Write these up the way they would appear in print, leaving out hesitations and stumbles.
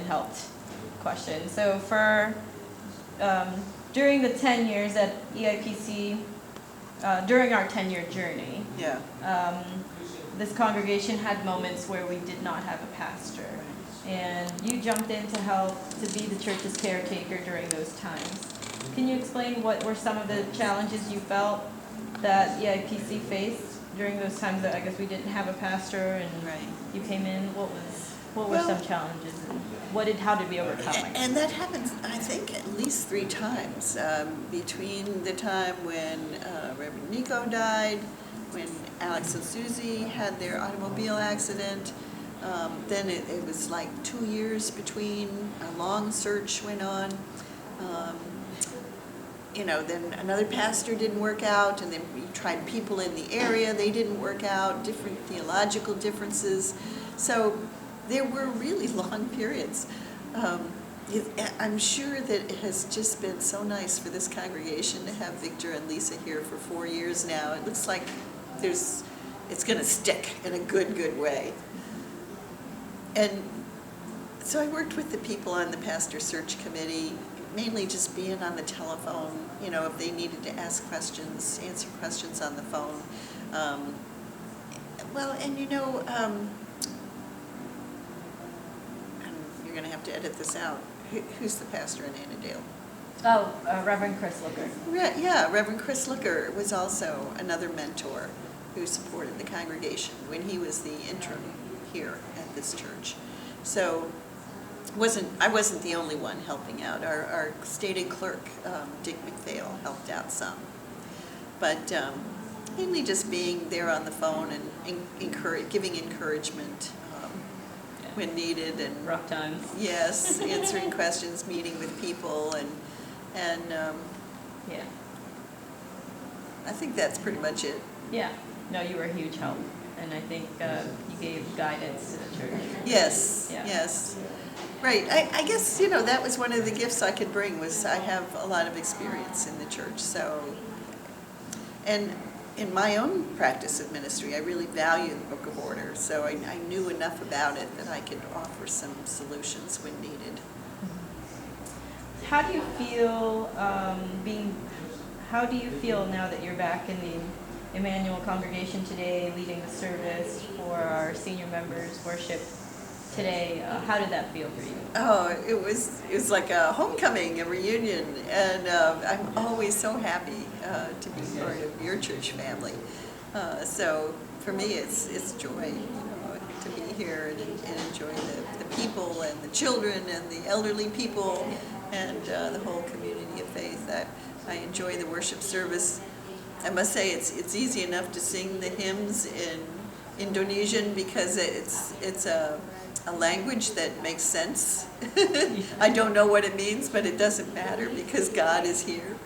helped question. So for during the 10 years at EIPC, during our 10-year journey, Yeah. this congregation had moments where we did not have a pastor. And you jumped in to help to be the church's caretaker during those times. Can you explain what were some of the challenges you felt that EIPC faced during those times that I guess we didn't have a pastor and you came in? What were some challenges and how did we overcome it? And that happened, I think, at least 3 times between the time when Reverend Nico died, when Alex and Susie had their automobile accident. Then it was like 2 years between. A long search went on. Then another pastor didn't work out, and then we tried people in the area. They didn't work out, different theological differences. So there were really long periods. I'm sure that it has just been so nice for this congregation to have Victor and Lisa here for 4 years now. It looks like it's going to stick in a good way. And so I worked with the people on the pastor search committee, mainly just being on the telephone, if they needed to ask questions, answer questions on the phone. You're going to have to edit this out. Who's the pastor in Annandale? Oh, Reverend Chris Looker. Yeah, Reverend Chris Looker was also another mentor who supported the congregation when he was the interim here at this church. So I wasn't the only one helping out. Our stated clerk, Dick McPhail, helped out some. But mainly just being there on the phone and giving encouragement when needed. And rough times. Yes, answering questions, meeting with people, and yeah. I think that's pretty much it. Yeah. No, you were a huge help. And I think you gave guidance to the church. Yes, yeah. Yes. Right. I guess, that was one of the gifts I could bring, was I have a lot of experience in the church. So, and in my own practice of ministry, I really value the Book of Order. So I knew enough about it that I could offer some solutions when needed. How do you feel how do you feel now that you're back in the Emmanuel congregation today, leading the service for our senior members worship today? How did that feel for you? Oh, it was like a homecoming, a reunion, and I'm always so happy to be part of your church family. So for me, it's joy, to be here and enjoy the people and the children and the elderly people and the whole community of faith. I enjoy the worship service. I must say it's easy enough to sing the hymns in Indonesian because it's a language that makes sense. I don't know what it means, but it doesn't matter because God is here.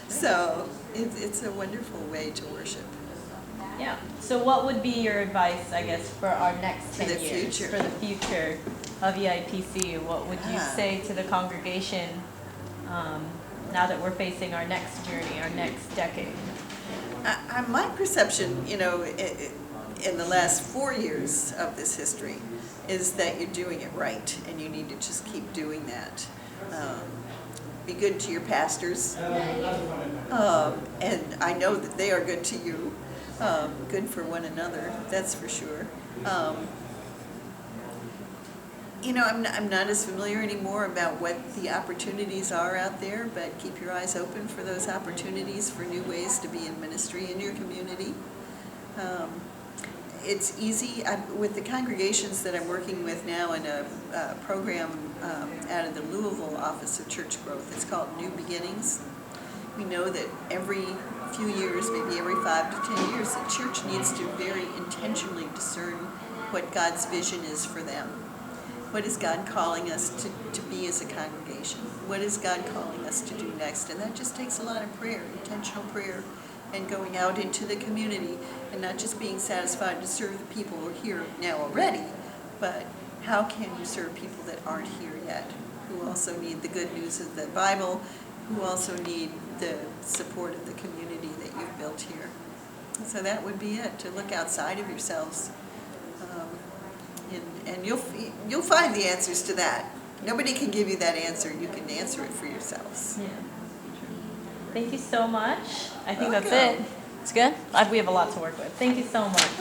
So it's a wonderful way to worship. Yeah. So what would be your advice, I guess, for our next 10 years? Future. For the future of EIPC? What would you say to the congregation now that we're facing our next journey, our next decade? My perception, in the last 4 years of this history, is that you're doing it right, and you need to just keep doing that. Be good to your pastors, and I know that they are good to you. Good for one another, that's for sure. I'm not as familiar anymore about what the opportunities are out there, but keep your eyes open for those opportunities for new ways to be in ministry in your community. It's easy with the congregations that I'm working with now in a program out of the Louisville Office of Church Growth. It's called New Beginnings. We know that every few years, maybe every 5 to 10 years, the church needs to very intentionally discern what God's vision is for them. What is God calling us to be as a congregation? What is God calling us to do next? And that just takes a lot of prayer, intentional prayer, and going out into the community and not just being satisfied to serve the people who are here now already, but how can you serve people that aren't here yet, who also need the good news of the Bible, who also need the support of the community that you've built here. So that would be it, to look outside of yourselves. And you'll find the answers to that. Nobody can give you that answer. You can answer it for yourselves. Yeah. Thank you so much. I think that's Welcome. it. It's good? We have a lot to work with. Thank you so much.